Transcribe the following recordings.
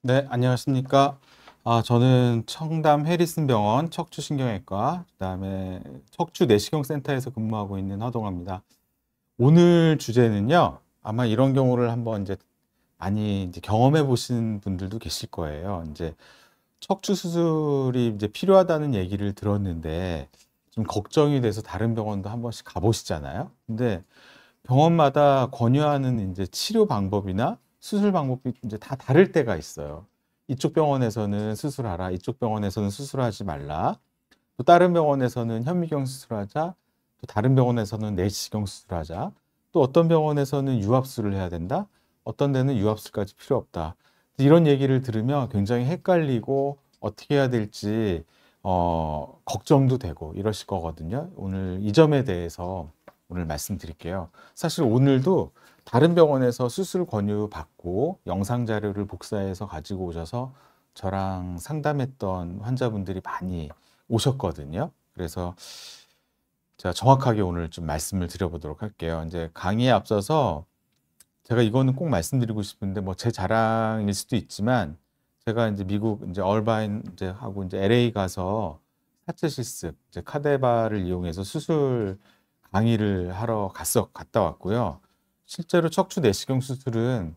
네, 안녕하십니까. 저는 청담 해리슨 병원 척추신경외과, 그다음에 척추 내시경 센터에서 근무하고 있는 허동합니다. 오늘 주제는요, 아마 이런 경우를 한번 이제 많이 이제 경험해 보신 분들도 계실 거예요. 이제 척추 수술이 이제 필요하다는 얘기를 들었는데 좀 걱정이 돼서 다른 병원도 한 번씩 가보시잖아요. 근데 병원마다 권유하는 이제 치료 방법이나 수술 방법이 이제 다 다를 때가 있어요. 이쪽 병원에서는 수술하라, 이쪽 병원에서는 수술하지 말라. 또 다른 병원에서는 현미경 수술하자, 또 다른 병원에서는 내시경 수술하자. 또 어떤 병원에서는 유압술을 해야 된다. 어떤 데는 유압술까지 필요 없다. 이런 얘기를 들으면 굉장히 헷갈리고 어떻게 해야 될지 걱정도 되고 이러실 거거든요. 오늘 이 점에 대해서 오늘 말씀드릴게요. 사실 오늘도 다른 병원에서 수술 권유 받고 영상 자료를 복사해서 가지고 오셔서 저랑 상담했던 환자분들이 많이 오셨거든요. 그래서 제가 정확하게 오늘 좀 말씀을 드려보도록 할게요. 이제 강의에 앞서서 제가 이거는 꼭 말씀드리고 싶은데 뭐 제 자랑일 수도 있지만 제가 이제 미국 이제 얼바인 이제 하고 이제 LA 가서 하체 실습 이제 카데바를 이용해서 수술 강의를 하러 갔다 왔고요. 실제로 척추 내시경 수술은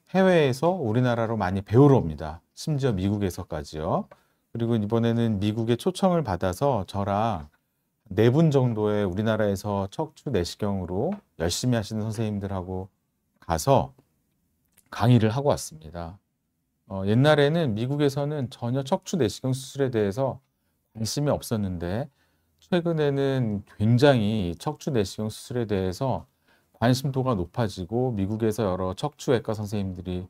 해외에서 우리나라로 많이 배우러 옵니다. 심지어 미국에서까지요. 그리고 이번에는 미국의 초청을 받아서 저랑 4분 정도의 우리나라에서 척추 내시경으로 열심히 하시는 선생님들하고 가서 강의를 하고 왔습니다. 옛날에는 미국에서는 전혀 척추 내시경 수술에 대해서 관심이 없었는데 최근에는 굉장히 척추 내시경 수술에 대해서 관심도가 높아지고 미국에서 여러 척추외과 선생님들이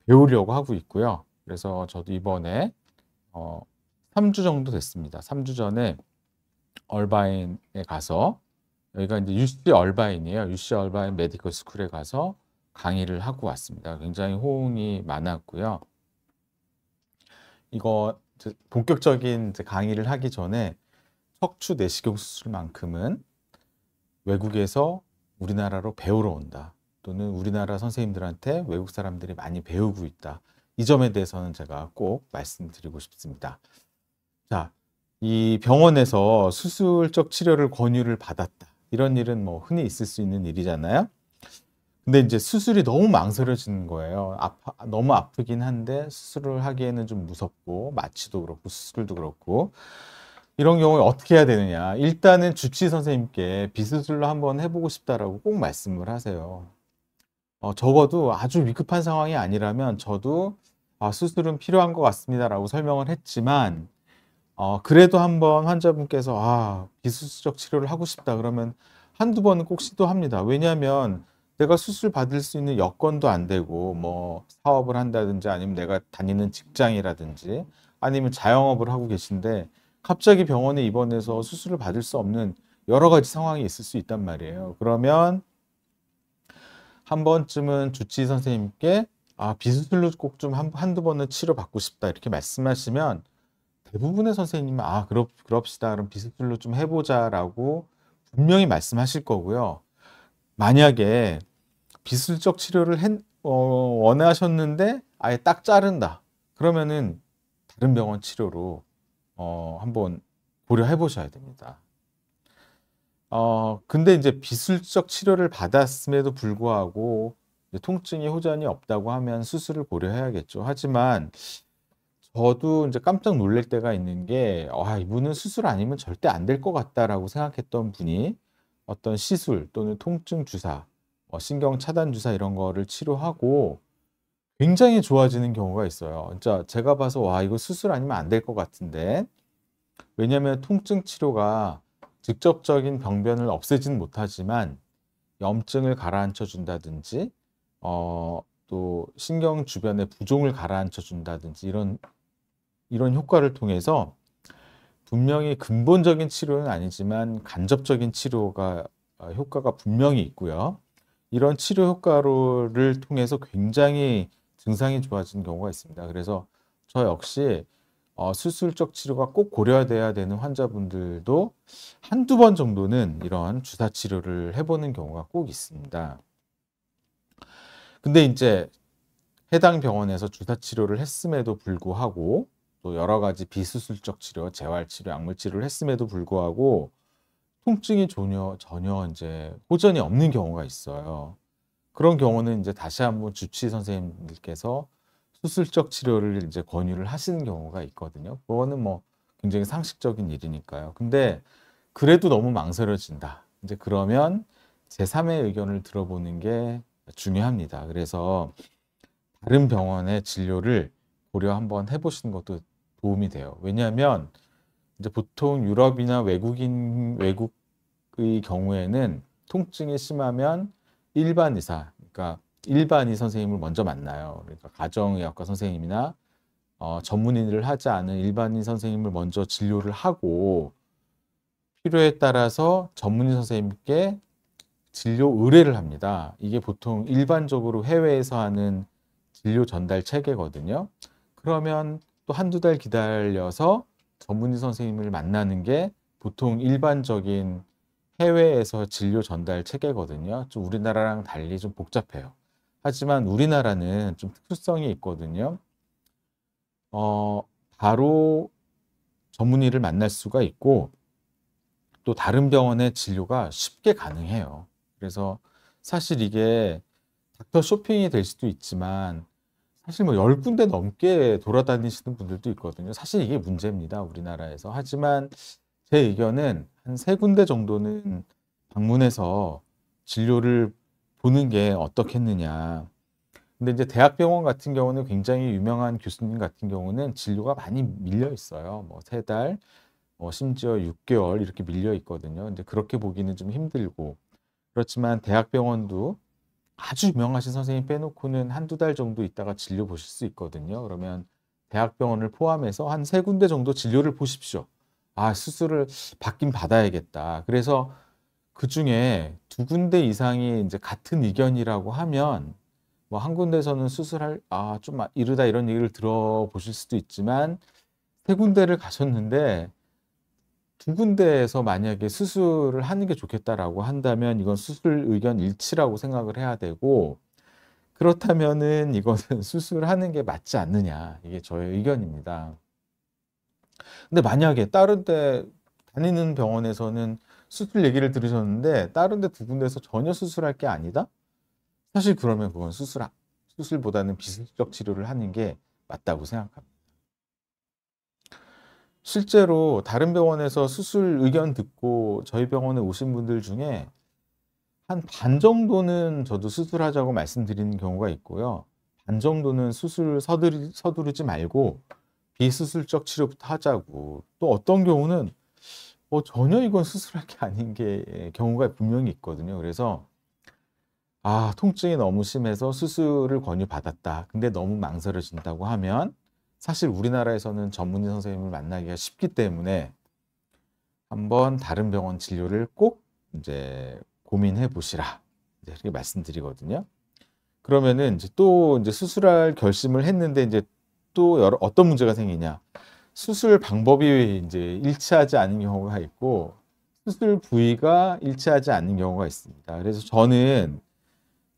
배우려고 하고 있고요. 그래서 저도 이번에 3주 정도 됐습니다. 3주 전에 얼바인에 가서 여기가 이제 UC 얼바인이에요. UC 얼바인 메디컬 스쿨에 가서 강의를 하고 왔습니다. 굉장히 호응이 많았고요. 이거 본격적인 강의를 하기 전에 척추 내시경 수술만큼은 외국에서 우리나라로 배우러 온다. 또는 우리나라 선생님들한테 외국 사람들이 많이 배우고 있다. 이 점에 대해서는 제가 꼭 말씀드리고 싶습니다. 자, 이 병원에서 수술적 치료를 권유를 받았다. 이런 일은 뭐 흔히 있을 수 있는 일이잖아요. 근데 이제 수술이 너무 망설여지는 거예요. 너무 아프긴 한데 수술을 하기에는 좀 무섭고 마취도 그렇고 수술도 그렇고 이런 경우에 어떻게 해야 되느냐. 일단은 주치의 선생님께 비수술로 한번 해보고 싶다라고 꼭 말씀을 하세요. 적어도 아주 위급한 상황이 아니라면 저도 수술은 필요한 것 같습니다라고 설명을 했지만 그래도 한번 환자분께서 비수술적 치료를 하고 싶다 그러면 한두 번은 꼭 시도합니다. 왜냐하면 내가 수술 받을 수 있는 여건도 안 되고 뭐 사업을 한다든지 아니면 내가 다니는 직장이라든지 아니면 자영업을 하고 계신데 갑자기 병원에 입원해서 수술을 받을 수 없는 여러 가지 상황이 있을 수 있단 말이에요. 그러면 한 번쯤은 주치의 선생님께 비수술로 꼭 좀 한두 번은 치료받고 싶다 이렇게 말씀하시면 대부분의 선생님은 그럽시다. 그럼 비수술로 좀 해보자라고 분명히 말씀하실 거고요. 만약에 비수술적 치료를 원하셨는데 아예 딱 자른다. 그러면은 다른 병원 치료로 한번 고려해 보셔야 됩니다. 근데 이제 비수술적 치료를 받았음에도 불구하고 이제 통증이 호전이 없다고 하면 수술을 고려해야겠죠. 하지만 저도 이제 깜짝 놀랄 때가 있는 게, 이분은 수술 아니면 절대 안 될 것 같다라고 생각했던 분이 어떤 시술 또는 통증 주사, 신경 차단 주사 이런 거를 치료하고 굉장히 좋아지는 경우가 있어요. 진짜 제가 봐서 이거 수술 아니면 안 될 것 같은데. 왜냐하면 통증 치료가 직접적인 병변을 없애지는 못하지만 염증을 가라앉혀 준다든지, 또 신경 주변의 부종을 가라앉혀 준다든지 이런 효과를 통해서 분명히 근본적인 치료는 아니지만 간접적인 치료가 효과가 분명히 있고요. 이런 치료 효과를 통해서 굉장히 증상이 좋아지는 경우가 있습니다. 그래서 저 역시 수술적 치료가 꼭 고려돼야 되는 환자분들도 한두 번 정도는 이런 주사 치료를 해보는 경우가 꼭 있습니다. 근데 이제 해당 병원에서 주사 치료를 했음에도 불구하고 또 여러 가지 비수술적 치료, 재활 치료, 약물 치료를 했음에도 불구하고 통증이 전혀 이제 호전이 없는 경우가 있어요. 그런 경우는 이제 다시 한번 주치의 선생님들께서 수술적 치료를 이제 권유를 하시는 경우가 있거든요. 그거는 뭐 굉장히 상식적인 일이니까요. 근데 그래도 너무 망설여진다. 이제 그러면 제3의 의견을 들어보는 게 중요합니다. 그래서 다른 병원의 진료를 고려 한번 해보시는 것도 도움이 돼요. 왜냐하면 이제 보통 유럽이나 외국의 경우에는 통증이 심하면 일반 의사, 그러니까 일반의 선생님을 먼저 만나요. 그러니까 가정의학과 선생님이나 전문의를 하지 않은 일반의 선생님을 먼저 진료를 하고 필요에 따라서 전문의 선생님께 진료 의뢰를 합니다. 이게 보통 일반적으로 해외에서 하는 진료 전달 체계거든요. 그러면 또 한두 달 기다려서 전문의 선생님을 만나는 게 보통 일반적인 해외에서 진료 전달 체계거든요. 좀 우리나라랑 달리 좀 복잡해요. 하지만 우리나라는 좀 특수성이 있거든요. 바로 전문의를 만날 수가 있고 또 다른 병원의 진료가 쉽게 가능해요. 그래서 사실 이게 닥터 쇼핑이 될 수도 있지만 사실 뭐 10군데 넘게 돌아다니시는 분들도 있거든요. 사실 이게 문제입니다, 우리나라에서. 하지만 제 의견은 한 3군데 정도는 방문해서 진료를 보는 게 어떻겠느냐. 근데 이제 대학병원 같은 경우는 굉장히 유명한 교수님 같은 경우는 진료가 많이 밀려 있어요. 뭐 3달, 심지어 6개월 이렇게 밀려 있거든요. 근데 그렇게 보기는 좀 힘들고. 그렇지만 대학병원도 아주 유명하신 선생님 빼놓고는 한두 달 정도 있다가 진료 보실 수 있거든요. 그러면 대학병원을 포함해서 한 3군데 정도 진료를 보십시오. 아, 수술을 받긴 받아야겠다. 그래서 그 중에 2군데 이상이 이제 같은 의견이라고 하면 뭐 한 군데서는 수술할, 좀 이르다 이런 얘기를 들어보실 수도 있지만 3군데를 가셨는데 2군데에서 만약에 수술을 하는 게 좋겠다라고 한다면 이건 수술 의견 일치라고 생각을 해야 되고 그렇다면은 이거는 수술하는 게 맞지 않느냐. 이게 저의 의견입니다. 근데 만약에 다른 데 다니는 병원에서는 수술 얘기를 들으셨는데 다른 데 2군데에서 전혀 수술할 게 아니다? 사실 그러면 그건 수술보다는 비수술적 치료를 하는 게 맞다고 생각합니다. 실제로 다른 병원에서 수술 의견 듣고 저희 병원에 오신 분들 중에 한 반 정도는 저도 수술하자고 말씀드리는 경우가 있고요. 반 정도는 수술 서두르지 말고 비수술적 치료부터 하자고. 또 어떤 경우는 전혀 이건 수술할 게 아닌 게 경우가 분명히 있거든요. 그래서 통증이 너무 심해서 수술을 권유받았다. 근데 너무 망설여진다고 하면 사실 우리나라에서는 전문의 선생님을 만나기가 쉽기 때문에 한번 다른 병원 진료를 꼭 이제 고민해 보시라. 이렇게 말씀드리거든요. 그러면은 이제 수술할 결심을 했는데 이제 또 어떤 문제가 생기냐. 수술 방법이 이제 일치하지 않은 경우가 있고 수술 부위가 일치하지 않는 경우가 있습니다. 그래서 저는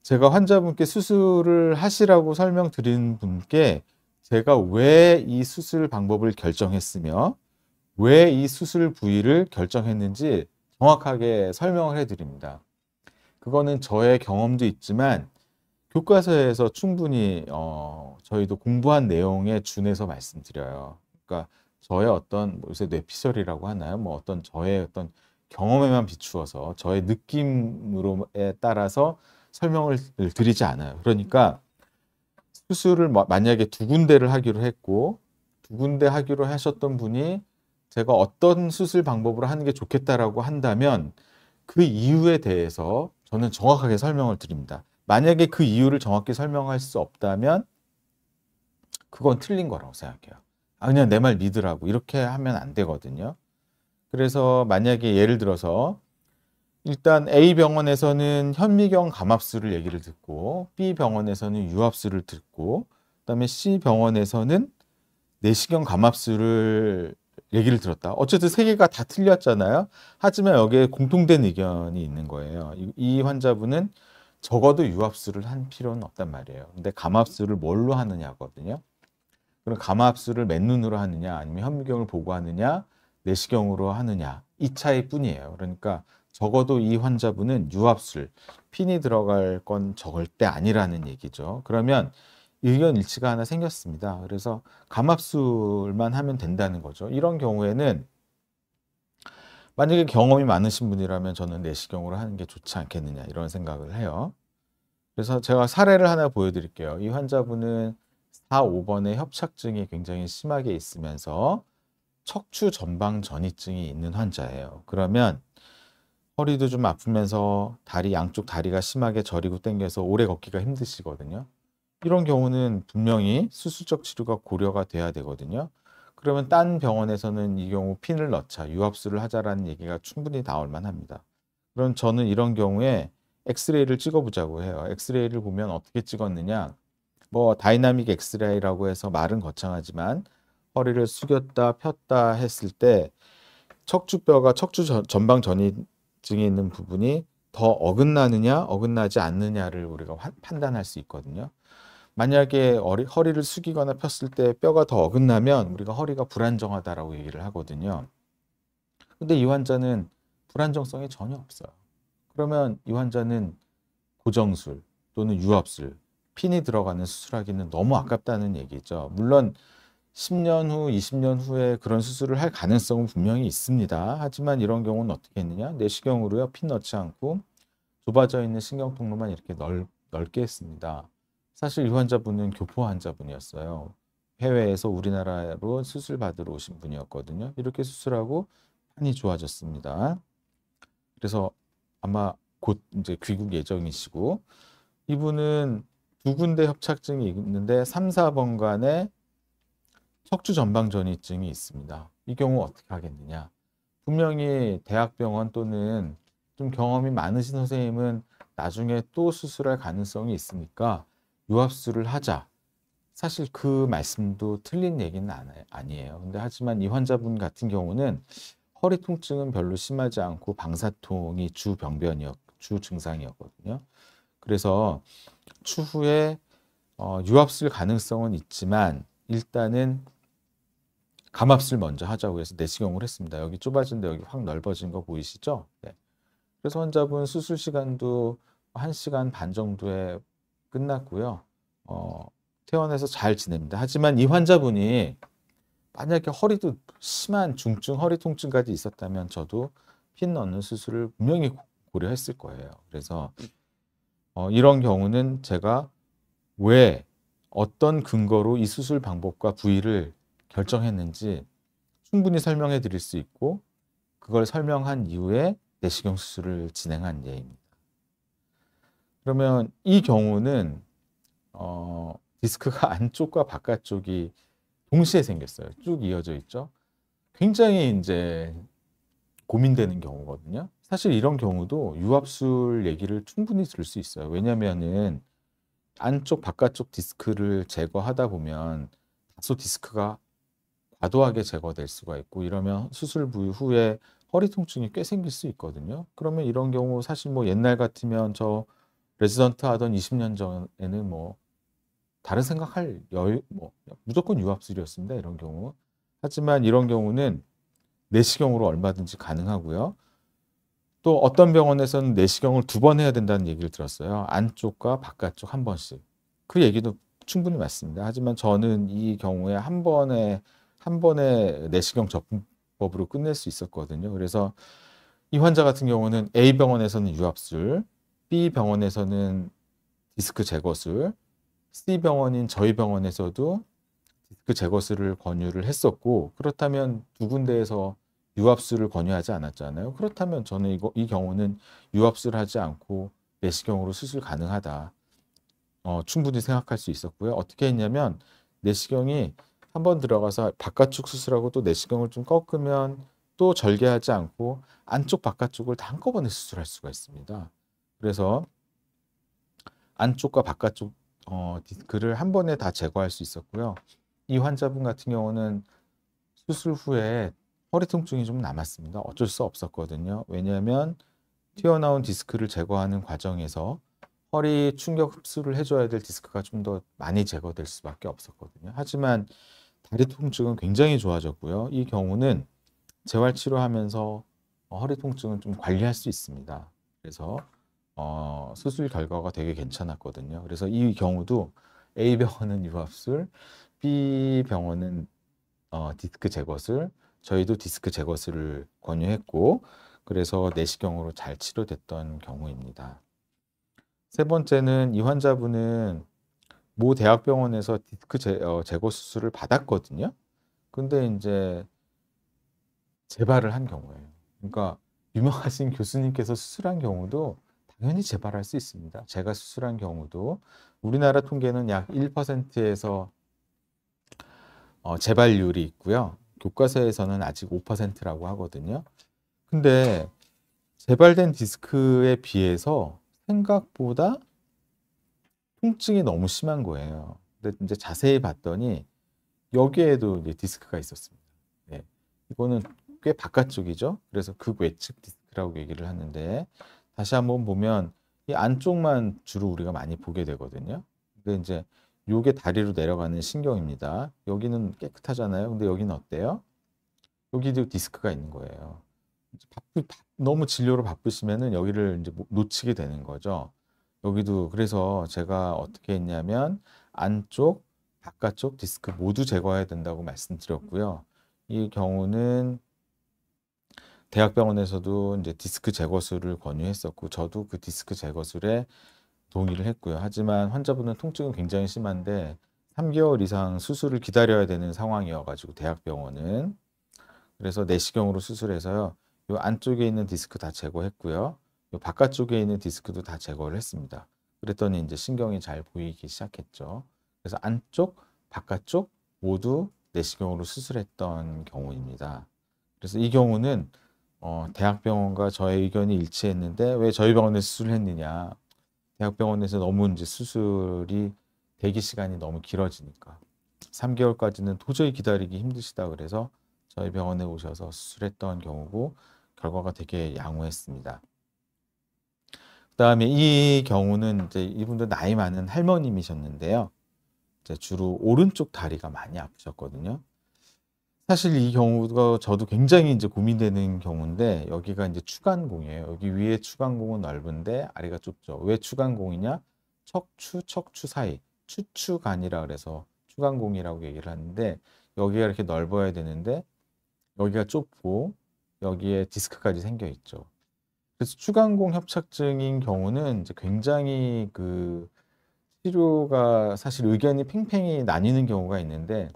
제가 환자분께 수술을 하시라고 설명드린 분께 제가 왜 이 수술 방법을 결정했으며 왜 이 수술 부위를 결정했는지 정확하게 설명을 해드립니다. 그거는 저의 경험도 있지만 교과서에서 충분히 저희도 공부한 내용에 준해서 말씀드려요. 그러니까 저의 어떤 요새 뇌피셜이라고 하나요? 뭐 어떤 저의 어떤 경험에만 비추어서 저의 느낌으로에 따라서 설명을 드리지 않아요. 그러니까 수술을 만약에 2군데를 하기로 했고 2군데 하기로 하셨던 분이 제가 어떤 수술 방법으로 하는 게 좋겠다라고 한다면 그 이유에 대해서 저는 정확하게 설명을 드립니다. 만약에 그 이유를 정확히 설명할 수 없다면 그건 틀린 거라고 생각해요. 그냥 내 말 믿으라고 이렇게 하면 안 되거든요. 그래서 만약에 예를 들어서 일단 A 병원에서는 현미경 감압술을 얘기를 듣고 B 병원에서는 유압술을 듣고 그다음에 C 병원에서는 내시경 감압술을 얘기를 들었다. 어쨌든 3개가 다 틀렸잖아요. 하지만 여기에 공통된 의견이 있는 거예요. 이 환자분은 적어도 유압수를 한 필요는 없단 말이에요. 근데 감압수를 뭘로 하느냐거든요. 그럼 감압수를 맨눈으로 하느냐 아니면 현미경을 보고 하느냐 내시경으로 하느냐 이 차이뿐이에요. 그러니까 적어도 이 환자분은 유압술, 핀이 들어갈 건 절대 아니라는 얘기죠. 그러면 의견 일치가 하나 생겼습니다. 그래서 감압술만 하면 된다는 거죠. 이런 경우에는 만약에 경험이 많으신 분이라면 저는 내시경으로 하는 게 좋지 않겠느냐 이런 생각을 해요. 그래서 제가 사례를 하나 보여드릴게요. 이 환자분은 4, 5번의 협착증이 굉장히 심하게 있으면서 척추 전방 전이증이 있는 환자예요. 그러면 허리도 좀 아프면서 양쪽 다리가 심하게 저리고 당겨서 오래 걷기가 힘드시거든요. 이런 경우는 분명히 수술적 치료가 고려가 돼야 되거든요. 그러면 딴 병원에서는 이 경우 핀을 넣자, 유압수를 하자라는 얘기가 충분히 나올 만합니다. 그럼 저는 이런 경우에 엑스레이를 찍어보자고 해요. 엑스레이를 보면 어떻게 찍었느냐. 뭐 다이나믹 엑스레이라고 해서 말은 거창하지만 허리를 숙였다 폈다 했을 때 척추뼈가 전방 전이증이 있는 부분이 더 어긋나느냐 어긋나지 않느냐를 우리가 판단할 수 있거든요. 만약에 허리를 숙이거나 폈을 때 뼈가 더 어긋나면 우리가 허리가 불안정하다라고 얘기를 하거든요. 근데 이 환자는 불안정성이 전혀 없어요. 그러면 이 환자는 고정술 또는 유압술, 핀이 들어가는 수술하기는 너무 아깝다는 얘기죠. 물론 10년 후, 20년 후에 그런 수술을 할 가능성은 분명히 있습니다. 하지만 이런 경우는 어떻게 했느냐? 내시경으로요, 핀 넣지 않고 좁아져 있는 신경 통로만 이렇게 넓게 했습니다. 사실 이 환자분은 교포 환자분이었어요. 해외에서 우리나라로 수술 받으러 오신 분이었거든요. 이렇게 수술하고 판이 좋아졌습니다. 그래서 아마 곧 이제 귀국 예정이시고 이분은 두 군데 협착증이 있는데 3, 4번 간에 척추 전방 전이증이 있습니다. 이 경우 어떻게 하겠느냐? 분명히 대학병원 또는 좀 경험이 많으신 선생님은 나중에 또 수술할 가능성이 있으니까 유압수를 하자. 사실 그 말씀도 틀린 얘기는 아니에요. 근데 하지만 이 환자분 같은 경우는 허리 통증은 별로 심하지 않고 방사통이 주 증상이었거든요. 그래서 추후에 유압술 가능성은 있지만 일단은 감압술 먼저 하자고 해서 내시경을 했습니다. 여기 좁아진데 여기 확 넓어진 거 보이시죠? 네. 그래서 환자분 수술 시간도 1시간 반 정도에 끝났고요. 퇴원해서 잘 지냅니다. 하지만 이 환자분이 만약에 허리도 심한 중증 허리 통증까지 있었다면 저도 핀 넣는 수술을 분명히 고려했을 거예요. 그래서 이런 경우는 제가 왜 어떤 근거로 이 수술 방법과 부위를 결정했는지 충분히 설명해 드릴 수 있고 그걸 설명한 이후에 내시경 수술을 진행한 예입니다. 그러면 이 경우는 디스크가 안쪽과 바깥쪽이 동시에 생겼어요. 쭉 이어져 있죠. 굉장히 이제 고민되는 경우거든요. 사실 이런 경우도 유압술 얘기를 충분히 들을 수 있어요. 왜냐면은 안쪽 바깥쪽 디스크를 제거하다 보면 다소 디스크가 과도하게 제거될 수가 있고 이러면 수술 후에 허리 통증이 꽤 생길 수 있거든요. 그러면 이런 경우 사실 뭐 옛날 같으면 저 레지던트 하던 20년 전에는 뭐 다른 생각할 무조건 유압술이었습니다. 이런 경우. 하지만 이런 경우는 내시경으로 얼마든지 가능하고요. 또 어떤 병원에서는 내시경을 2번 해야 된다는 얘기를 들었어요. 안쪽과 바깥쪽 한 번씩. 그 얘기도 충분히 맞습니다. 하지만 저는 이 경우에 한 번에 내시경 접근법으로 끝낼 수 있었거든요. 그래서 이 환자 같은 경우는 A 병원에서는 유압술, B 병원에서는 디스크 제거술, C 병원인 저희 병원에서도 디스크 제거술을 권유를 했었고 그렇다면 두 군데에서 유압술을 권유하지 않았잖아요. 그렇다면 저는 이 경우는 유압술 하지 않고 내시경으로 수술 가능하다. 충분히 생각할 수 있었고요. 어떻게 했냐면 내시경이 한번 들어가서 바깥쪽 수술하고 또 내시경을 좀 꺾으면 또 절개하지 않고 안쪽 바깥쪽을 다 한꺼번에 수술할 수가 있습니다. 그래서 안쪽과 바깥쪽 디스크를 한 번에 다 제거할 수 있었고요. 이 환자분 같은 경우는 수술 후에 허리 통증이 좀 남았습니다. 어쩔 수 없었거든요. 왜냐하면 튀어나온 디스크를 제거하는 과정에서 허리 충격 흡수를 해줘야 될 디스크가 좀 더 많이 제거될 수밖에 없었거든요. 하지만 다리 통증은 굉장히 좋아졌고요. 이 경우는 재활 치료하면서 허리 통증은 좀 관리할 수 있습니다. 그래서 수술 결과가 되게 괜찮았거든요. 그래서 이 경우도 A 병원은 유압술, B 병원은 디스크 제거술, 저희도 디스크 제거술을 권유했고, 그래서 내시경으로 잘 치료됐던 경우입니다. 세 번째는 이 환자분은 모 대학병원에서 디스크 제거 수술을 받았거든요. 근데 이제 재발을 한 경우예요. 그러니까 유명하신 교수님께서 수술한 경우도 당연히 재발할 수 있습니다. 제가 수술한 경우도 우리나라 통계는 약 1%에서 재발률이 있고요. 교과서에서는 아직 5%라고 하거든요. 근데 재발된 디스크에 비해서 생각보다 통증이 너무 심한 거예요. 근데 이제 자세히 봤더니 여기에도 이제 디스크가 있었습니다. 네. 이거는 꽤 바깥쪽이죠. 그래서 극외측 디스크라고 얘기를 하는데 다시 한번 보면 이 안쪽만 주로 우리가 많이 보게 되거든요. 근데 이제 요게 다리로 내려가는 신경입니다. 여기는 깨끗하잖아요. 근데 여기는 어때요? 여기도 디스크가 있는 거예요. 너무 진료로 바쁘시면은 여기를 이제 놓치게 되는 거죠. 여기도 그래서 제가 어떻게 했냐면 안쪽, 바깥쪽 디스크 모두 제거해야 된다고 말씀드렸고요. 이 경우는 대학병원에서도 이제 디스크 제거술을 권유했었고 저도 그 디스크 제거술에 동의를 했고요. 하지만 환자분은 통증은 굉장히 심한데 3개월 이상 수술을 기다려야 되는 상황이어가지고 대학병원은 그래서 내시경으로 수술해서요. 이 안쪽에 있는 디스크 다 제거했고요. 이 바깥쪽에 있는 디스크도 다 제거를 했습니다. 그랬더니 이제 신경이 잘 보이기 시작했죠. 그래서 안쪽, 바깥쪽 모두 내시경으로 수술했던 경우입니다. 그래서 이 경우는 대학병원과 저의 의견이 일치했는데 왜 저희 병원에서 수술을 했느냐. 대학병원에서 너무 이제 수술이 대기 시간이 너무 길어지니까 3개월까지는 도저히 기다리기 힘드시다 그래서 저희 병원에 오셔서 수술했던 경우고 결과가 되게 양호했습니다. 그다음에 이 경우는 이제 이분도 나이 많은 할머님이셨는데요. 이제 주로 오른쪽 다리가 많이 아프셨거든요. 사실 이 경우가 저도 굉장히 이제 고민되는 경우인데 여기가 이제 추간공이에요. 여기 위에 추간공은 넓은데 아래가 좁죠. 왜 추간공이냐? 척추 사이 추추간이라 그래서 추간공이라고 얘기를 하는데 여기가 이렇게 넓어야 되는데 여기가 좁고 여기에 디스크까지 생겨 있죠. 그래서 추간공 협착증인 경우는 이제 굉장히 그 치료가 사실 의견이 팽팽히 나뉘는 경우가 있는데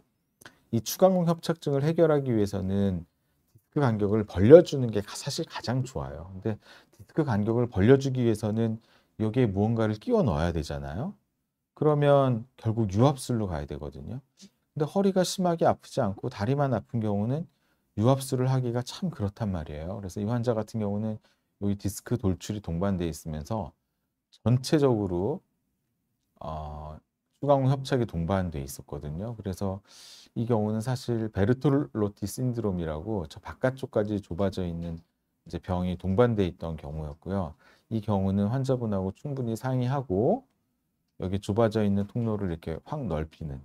이 추간공 협착증을 해결하기 위해서는 디스크 간격을 벌려주는 게 사실 가장 좋아요. 근데 디스크 간격을 벌려주기 위해서는 여기에 무언가를 끼워 넣어야 되잖아요. 그러면 결국 유압술로 가야 되거든요. 근데 허리가 심하게 아프지 않고 다리만 아픈 경우는 유압술을 하기가 참 그렇단 말이에요. 그래서 이 환자 같은 경우는 여기 디스크 돌출이 동반되어 있으면서 전체적으로 추간공 협착이 동반되어 있었거든요. 그래서 이 경우는 사실 베르톨로티 신드롬이라고 저 바깥쪽까지 좁아져 있는 이제 병이 동반되어 있던 경우였고요. 이 경우는 환자분하고 충분히 상의하고 여기 좁아져 있는 통로를 이렇게 확 넓히는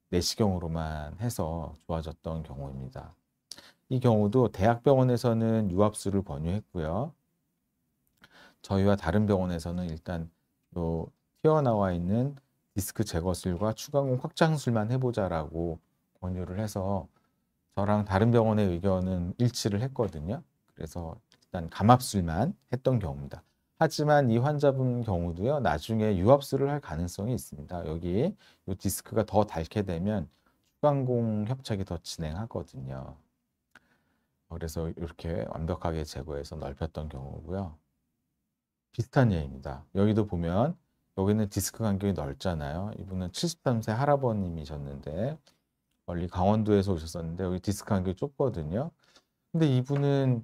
내시경으로만 해서 좋아졌던 경우입니다. 이 경우도 대학병원에서는 유압술을 권유했고요. 저희와 다른 병원에서는 일단 요 튀어나와 있는 디스크 제거술과 추간공 확장술만 해보자라고 권유를 해서 저랑 다른 병원의 의견은 일치를 했거든요. 그래서 일단 감압술만 했던 경우입니다. 하지만 이 환자분 경우도요, 나중에 유압술을 할 가능성이 있습니다. 여기 이 디스크가 더 닳게 되면 추간공 협착이 더 진행하거든요. 그래서 이렇게 완벽하게 제거해서 넓혔던 경우고요. 비슷한 예입니다. 여기도 보면 여기는 디스크 간격이 넓잖아요. 이분은 73세 할아버님이셨는데 멀리 강원도에서 오셨었는데 여기 디스크 간격이 좁거든요. 근데 이분은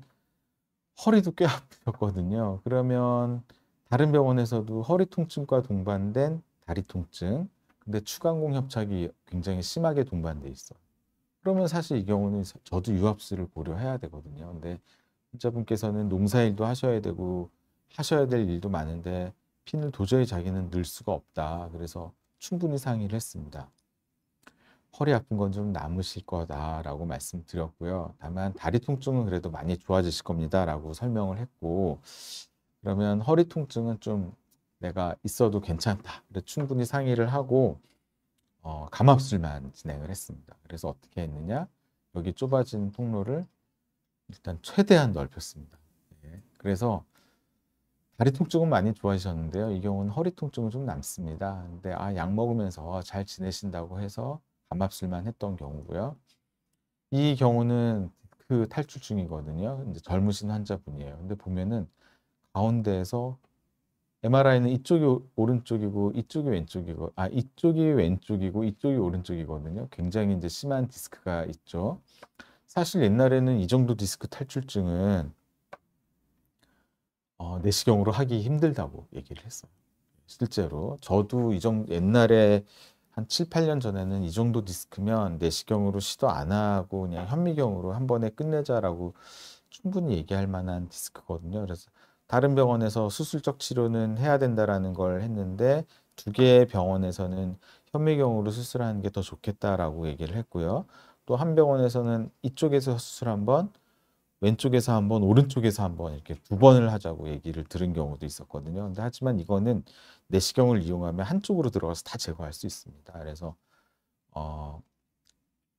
허리도 꽤 아프셨거든요. 그러면 다른 병원에서도 허리 통증과 동반된 다리 통증, 근데 추간공 협착이 굉장히 심하게 동반돼 있어요. 그러면 사실 이 경우는 저도 유압술을 고려해야 되거든요. 근데 환자분께서는 농사일도 하셔야 되고 하셔야 될 일도 많은데 핀을 도저히 자기는 넣을 수가 없다. 그래서 충분히 상의를 했습니다. 허리 아픈 건 좀 남으실 거다라고 말씀드렸고요. 다만 다리 통증은 그래도 많이 좋아지실 겁니다라고 설명을 했고, 그러면 허리 통증은 좀 내가 있어도 괜찮다. 그래 충분히 상의를 하고 감압술만 진행을 했습니다. 그래서 어떻게 했느냐? 여기 좁아진 통로를 일단 최대한 넓혔습니다. 예. 그래서 다리 통증은 많이 좋아지셨는데요. 이 경우는 허리 통증은 좀 남습니다. 근데 약 먹으면서 잘 지내신다고 해서 감압술만 했던 경우고요. 이 경우는 그 탈출증이거든요. 이제 젊으신 환자분이에요. 근데 보면은 가운데에서 MRI는 이쪽이 오른쪽이고 이쪽이 왼쪽이고 이쪽이 왼쪽이고 이쪽이 오른쪽이거든요. 굉장히 이제 심한 디스크가 있죠. 사실 옛날에는 이 정도 디스크 탈출증은 내시경으로 하기 힘들다고 얘기를 했어요. 실제로 저도 이 정도 옛날에 한 7, 8년 전에는 이 정도 디스크면 내시경으로 시도 안 하고 그냥 현미경으로 한 번에 끝내자라고 충분히 얘기할 만한 디스크거든요. 그래서 다른 병원에서 수술적 치료는 해야 된다라는 걸 했는데 두 개의 병원에서는 현미경으로 수술하는 게 더 좋겠다라고 얘기를 했고요. 또 한 병원에서는 이쪽에서 수술 한 번, 왼쪽에서 한 번, 오른쪽에서 한 번 이렇게 두 번을 하자고 얘기를 들은 경우도 있었거든요. 근데 하지만 이거는 내시경을 이용하면 한쪽으로 들어가서 다 제거할 수 있습니다. 그래서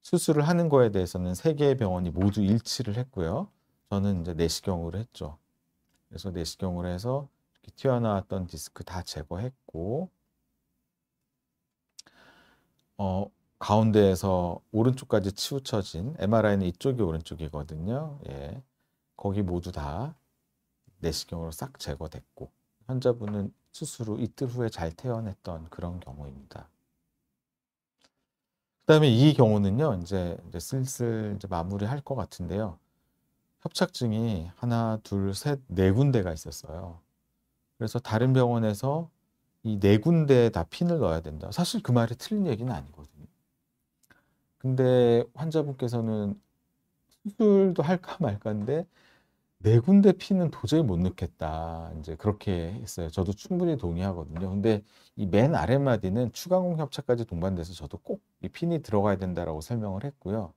수술을 하는 거에 대해서는 세 개의 병원이 모두 일치를 했고요. 저는 이제 내시경으로 했죠. 그래서 내시경으로 해서 이렇게 튀어나왔던 디스크 다 제거했고, 가운데에서 오른쪽까지 치우쳐진 MRI는 이쪽이 오른쪽이거든요. 예. 거기 모두 다 내시경으로 싹 제거됐고, 환자분은 수술 후 이틀 후에 잘 퇴원했던 그런 경우입니다. 그다음에 이 경우는요, 이제 슬슬 이제 마무리할 것 같은데요. 협착증이 하나, 둘, 셋, 네 군데가 있었어요. 그래서 다른 병원에서 이 네 군데에 다 핀을 넣어야 된다. 사실 그 말이 틀린 얘기는 아니거든요. 근데 환자분께서는 수술도 할까 말까인데 네 군데 핀은 도저히 못 넣겠다. 이제 그렇게 했어요. 저도 충분히 동의하거든요. 근데 이 맨 아랫마디는 추가공 협착까지 동반돼서 저도 꼭 이 핀이 들어가야 된다라고 설명을 했고요.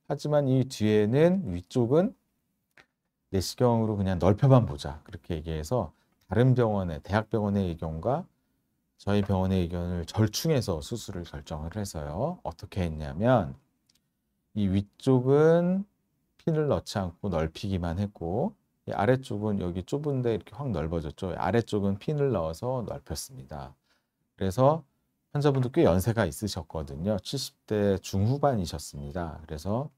하지만 이 뒤에는 위쪽은 내시경으로 그냥 넓혀만 보자. 그렇게 얘기해서 다른 병원의 대학병원의 의견과 저희 병원의 의견을 절충해서 수술을 결정을 해서요. 어떻게 했냐면 이 위쪽은 핀을 넣지 않고 넓히기만 했고 이 아래쪽은 여기 좁은데 이렇게 확 넓어졌죠. 아래쪽은 핀을 넣어서 넓혔습니다. 그래서 환자분도 꽤 연세가 있으셨거든요. 70대 중후반이셨습니다. 그래서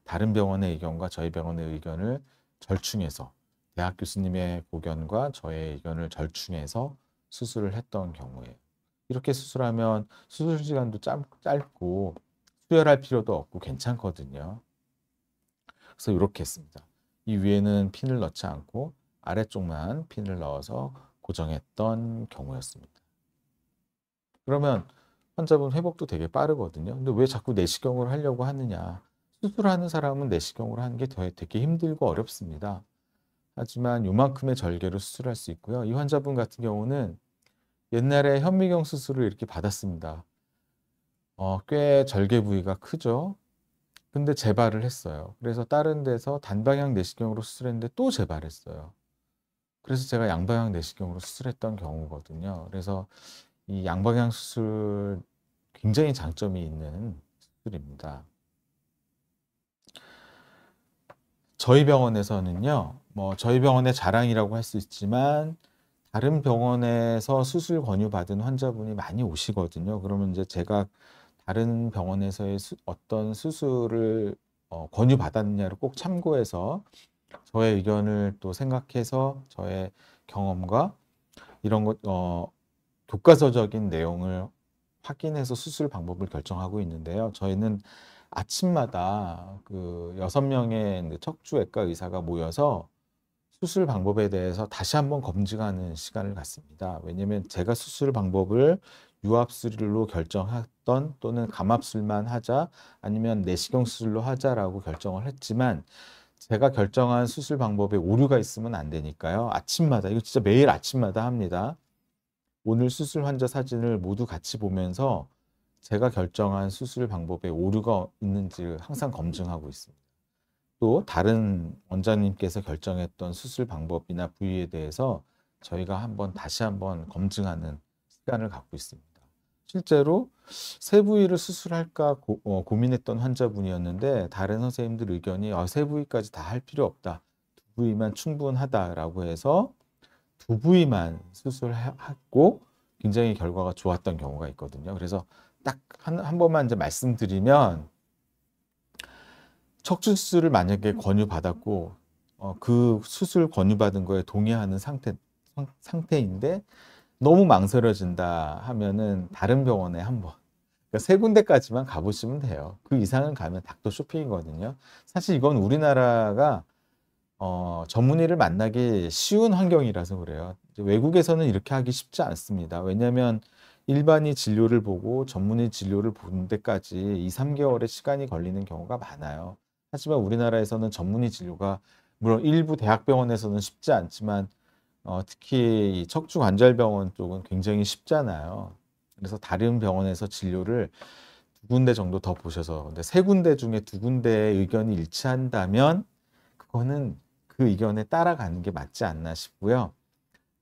다른 병원의 의견과 저희 병원의 의견을 절충해서 대학 교수님의 고견과 저의 의견을 절충해서 수술을 했던 경우에요. 이렇게 수술하면 수술 시간도 짧고 수혈할 필요도 없고 괜찮거든요. 그래서 이렇게 했습니다. 이 위에는 핀을 넣지 않고 아래쪽만 핀을 넣어서 고정했던 경우였습니다. 그러면 환자분 회복도 되게 빠르거든요. 근데 왜 자꾸 내시경으로 하려고 하느냐? 수술하는 사람은 내시경으로 하는 게 되게 힘들고 어렵습니다. 하지만 요만큼의 절개로 수술할 수 있고요. 이 환자분 같은 경우는 옛날에 현미경 수술을 이렇게 받았습니다. 꽤 절개 부위가 크죠. 근데 재발을 했어요. 그래서 다른 데서 단방향 내시경으로 수술했는데 또 재발했어요. 그래서 제가 양방향 내시경으로 수술했던 경우거든요. 그래서 이 양방향 수술 굉장히 장점이 있는 수술입니다. 저희 병원에서는요, 저희 병원의 자랑이라고 할 수 있지만 다른 병원에서 수술 권유받은 환자분이 많이 오시거든요. 그러면 이제 제가 다른 병원에서의 어떤 수술을 권유받았느냐를 꼭 참고해서 저의 의견을 또 생각해서 저의 경험과 이런 것, 교과서적인 내용을 확인해서 수술 방법을 결정하고 있는데요. 저희는 아침마다 그 6명의 척추외과 의사가 모여서 수술 방법에 대해서 다시 한번 검증하는 시간을 갖습니다. 왜냐하면 제가 수술 방법을 유압술로 결정했던 또는 감압술만 하자 아니면 내시경 수술로 하자라고 결정을 했지만 제가 결정한 수술 방법에 오류가 있으면 안 되니까요. 아침마다 이거 진짜 매일 아침마다 합니다. 오늘 수술 환자 사진을 모두 같이 보면서 제가 결정한 수술 방법에 오류가 있는지 항상 검증하고 있습니다. 또 다른 원장님께서 결정했던 수술 방법이나 부위에 대해서 저희가 다시 한번 검증하는 시간을 갖고 있습니다. 실제로 세 부위를 수술할까 고민했던 환자분이었는데 다른 선생님들 의견이 세 부위까지 다 할 필요 없다. 두 부위만 충분하다라고 해서 두 부위만 수술했고 굉장히 결과가 좋았던 경우가 있거든요. 그래서 딱 한 번만 이제 말씀드리면 척추 수술을 만약에 권유받았고 그 수술 권유받은 거에 동의하는 상태인데 너무 망설여진다 하면은 다른 병원에 한번 그러니까 세 군데까지만 가보시면 돼요. 그 이상은 가면 닥터 쇼핑이거든요. 사실 이건 우리나라가 전문의를 만나기 쉬운 환경이라서 그래요. 외국에서는 이렇게 하기 쉽지 않습니다. 왜냐하면 일반의 진료를 보고 전문의 진료를 보는 데까지 2, 3개월의 시간이 걸리는 경우가 많아요. 하지만 우리나라에서는 전문의 진료가 물론 일부 대학병원에서는 쉽지 않지만 특히 이 척추관절병원 쪽은 굉장히 쉽잖아요. 그래서 다른 병원에서 진료를 두 군데 정도 더 보셔서 근데 세 군데 중에 두 군데의 의견이 일치한다면 그거는 그 의견에 따라가는 게 맞지 않나 싶고요.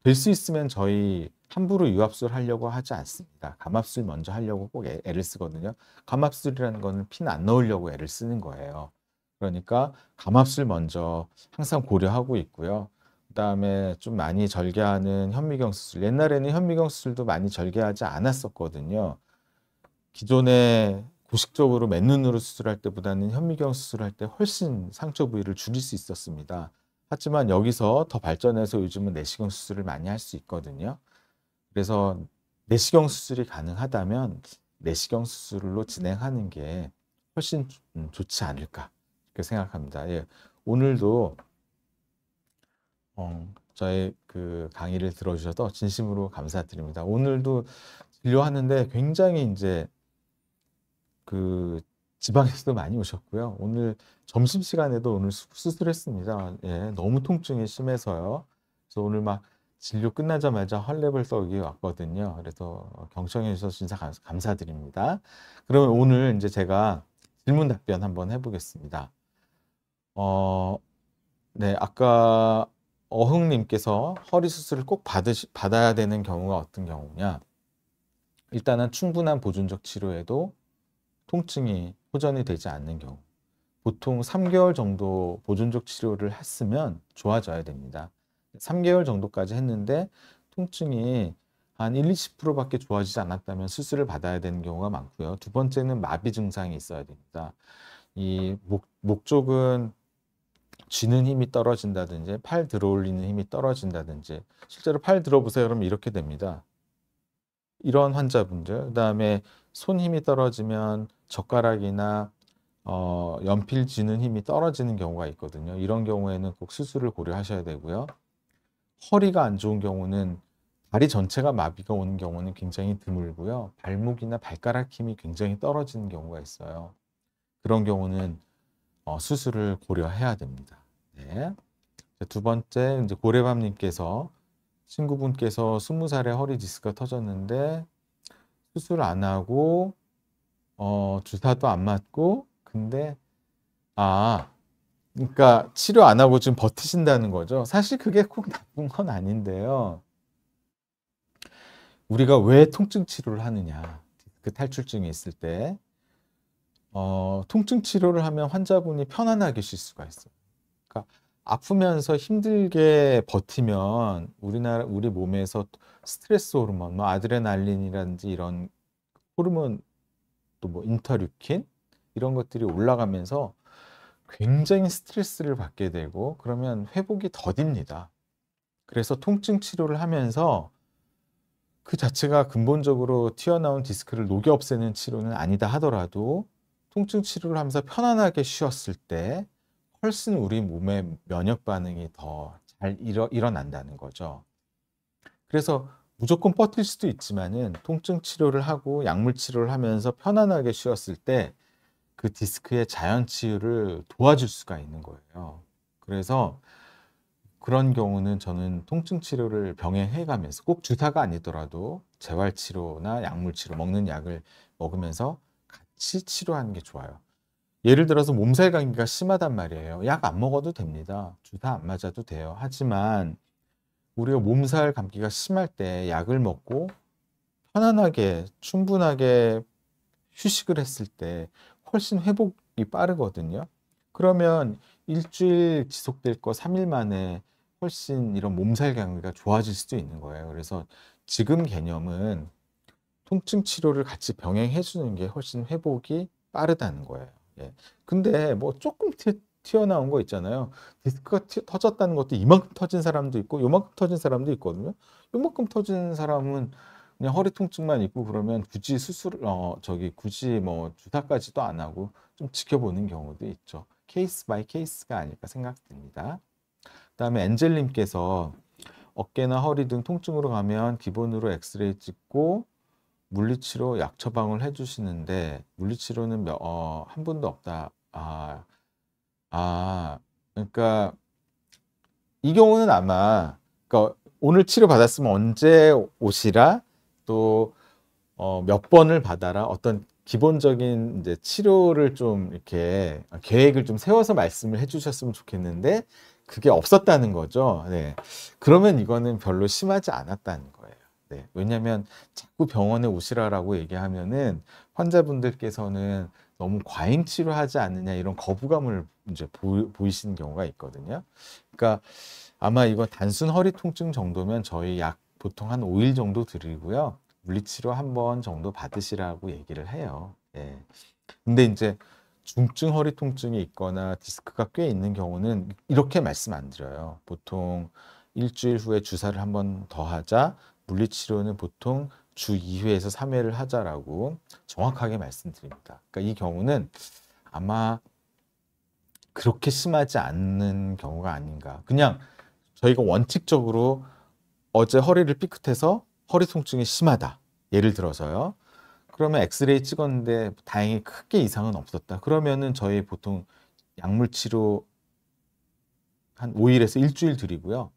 될 수 있으면 저희 함부로 유압술 하려고 하지 않습니다. 감압술 먼저 하려고 꼭 애를 쓰거든요. 감압술이라는 거는 피는 안 넣으려고 애를 쓰는 거예요. 그러니까 감압술 먼저 항상 고려하고 있고요. 그다음에 좀 많이 절개하는 현미경 수술. 옛날에는 현미경 수술도 많이 절개하지 않았었거든요. 기존에 고식적으로 맨눈으로 수술할 때보다는 현미경 수술할 때 훨씬 상처 부위를 줄일 수 있었습니다. 하지만 여기서 더 발전해서 요즘은 내시경 수술을 많이 할 수 있거든요. 그래서 내시경 수술이 가능하다면 내시경 수술로 진행하는 게 훨씬 좋지 않을까 이렇게 생각합니다. 예, 오늘도 저의 그 강의를 들어주셔서 진심으로 감사드립니다. 오늘도 진료하는데 굉장히 이제 그 지방에서도 많이 오셨고요. 오늘 점심시간에도 오늘 수술했습니다. 예, 너무 통증이 심해서요. 그래서 오늘 막 진료 끝나자마자 헐레벌 떡이 왔거든요. 그래서 경청해 주셔서 진짜 감사드립니다. 그러면 오늘 이제 제가 질문 답변 한번 해보겠습니다. 네, 아까 어흥님께서 허리 수술을 꼭 받아야 되는 경우가 어떤 경우냐? 일단은 충분한 보존적 치료에도 통증이 호전이 되지 않는 경우. 보통 3개월 정도 보존적 치료를 했으면 좋아져야 됩니다. 3개월 정도까지 했는데 통증이 한 1, 20%밖에 좋아지지 않았다면 수술을 받아야 되는 경우가 많고요. 두 번째는 마비 증상이 있어야 됩니다. 이 목 쪽은 쥐는 힘이 떨어진다든지 팔 들어 올리는 힘이 떨어진다든지 실제로 팔 들어보세요. 그러면 이렇게 됩니다. 이런 환자분들 그다음에 손 힘이 떨어지면 젓가락이나 연필 쥐는 힘이 떨어지는 경우가 있거든요. 이런 경우에는 꼭 수술을 고려하셔야 되고요. 허리가 안 좋은 경우는 다리 전체가 마비가 오는 경우는 굉장히 드물고요. 발목이나 발가락 힘이 굉장히 떨어지는 경우가 있어요. 그런 경우는 수술을 고려해야 됩니다. 네. 두 번째, 이제 고래밤님께서 친구분께서 20살에 허리 디스크가 터졌는데 수술 안 하고 주사도 안 맞고 근데 그러니까 치료 안 하고 지금 버티신다는 거죠. 사실 그게 꼭 나쁜 건 아닌데요. 우리가 왜 통증 치료를 하느냐? 그 탈출증이 있을 때 통증 치료를 하면 환자분이 편안하게 쉴 수가 있어요. 그러니까 아프면서 힘들게 버티면 우리 몸에서 스트레스 호르몬, 뭐 아드레날린이라든지 이런 호르몬 또 뭐 인터류킨 이런 것들이 올라가면서 굉장히 스트레스를 받게 되고 그러면 회복이 더딥니다. 그래서 통증 치료를 하면서 그 자체가 근본적으로 튀어나온 디스크를 녹여 없애는 치료는 아니다 하더라도 통증 치료를 하면서 편안하게 쉬었을 때 훨씬 우리 몸의 면역 반응이 더 잘 일어난다는 거죠. 그래서 무조건 버틸 수도 있지만은 통증 치료를 하고 약물 치료를 하면서 편안하게 쉬었을 때 그 디스크의 자연 치유를 도와줄 수가 있는 거예요. 그래서 그런 경우는 저는 통증 치료를 병행해 가면서 꼭 주사가 아니더라도 재활 치료나 약물 치료 먹는 약을 먹으면서 같이 치료하는 게 좋아요. 예를 들어서 몸살 감기가 심하단 말이에요. 약 안 먹어도 됩니다. 주사 안 맞아도 돼요. 하지만 우리가 몸살 감기가 심할 때 약을 먹고 편안하게 충분하게 휴식을 했을 때 훨씬 회복이 빠르거든요. 그러면 일주일 지속될 거 3일 만에 훨씬 이런 몸살 감기가 좋아질 수도 있는 거예요. 그래서 지금 개념은 통증 치료를 같이 병행해 주는 게 훨씬 회복이 빠르다는 거예요. 예. 근데 뭐 조금 튀어나온 거 있잖아요. 디스크가 터졌다는 것도 이만큼 터진 사람도 있고 요만큼 터진 사람도 있거든요. 요만큼 터진 사람은 그냥 허리 통증만 있고 그러면 굳이 굳이 뭐 주사까지도 안 하고 좀 지켜보는 경우도 있죠. 케이스 바이 케이스가 아닐까 생각됩니다. 그다음에 엔젤님께서 어깨나 허리 등 통증으로 가면 기본으로 엑스레이 찍고 물리치료 약 처방을 해주시는데 물리치료는 한 번도 없다. 그러니까 이 경우는 아마 그러니까 오늘 치료 받았으면 언제 오시라 또 몇 번을 받아라 어떤 기본적인 이제 치료를 좀 이렇게 계획을 좀 세워서 말씀을 해주셨으면 좋겠는데 그게 없었다는 거죠. 네. 그러면 이거는 별로 심하지 않았다는 거예요. 네. 왜냐하면 자꾸 병원에 오시라라고 얘기하면은 환자분들께서는 너무 과잉 치료하지 않느냐 이런 거부감을 이제 보이시는 경우가 있거든요. 그러니까 아마 이거 단순 허리 통증 정도면 저희 약 보통 한 5일 정도 드리고요. 물리치료 한 번 정도 받으시라고 얘기를 해요. 예. 근데 이제 중증 허리 통증이 있거나 디스크가 꽤 있는 경우는 이렇게 말씀 안 드려요. 보통 일주일 후에 주사를 한 번 더 하자. 물리치료는 보통 주 2회에서 3회를 하자라고 정확하게 말씀드립니다. 그러니까 이 경우는 아마 그렇게 심하지 않는 경우가 아닌가. 그냥 저희가 원칙적으로 어제 허리를 삐끗해서 허리 통증이 심하다. 예를 들어서요. 그러면 엑스레이 찍었는데 다행히 크게 이상은 없었다. 그러면은 저희 보통 약물 치료 한 5일에서 일주일 드리고요.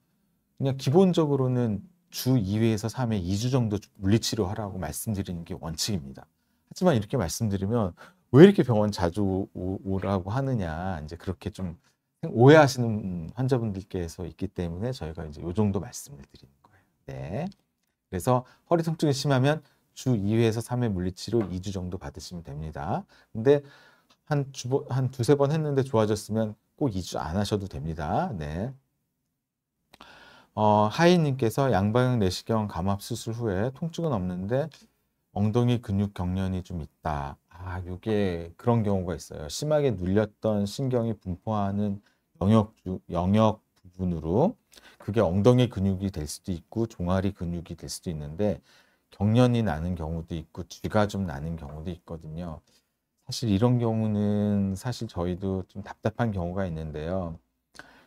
그냥 기본적으로는 주 2회에서 3회 2주 정도 물리치료 하라고 말씀드리는 게 원칙입니다. 하지만 이렇게 말씀드리면 왜 이렇게 병원 자주 오라고 하느냐 이제 그렇게 좀 오해하시는 환자분들께서 있기 때문에 저희가 이제 요 정도 말씀을 드리는 거예요. 네. 그래서 허리 통증이 심하면 주 2회에서 3회 물리치료 2주 정도 받으시면 됩니다. 근데 한 두세 번 했는데 좋아졌으면 꼭 2주 안 하셔도 됩니다. 네. 하이님께서 양방향 내시경 감압 수술 후에 통증은 없는데 엉덩이 근육 경련이 좀 있다. 이게 그런 경우가 있어요. 심하게 눌렸던 신경이 분포하는 영역 부분으로 그게 엉덩이 근육이 될 수도 있고 종아리 근육이 될 수도 있는데 경련이 나는 경우도 있고 쥐가 좀 나는 경우도 있거든요. 사실 이런 경우는 사실 저희도 좀 답답한 경우가 있는데요.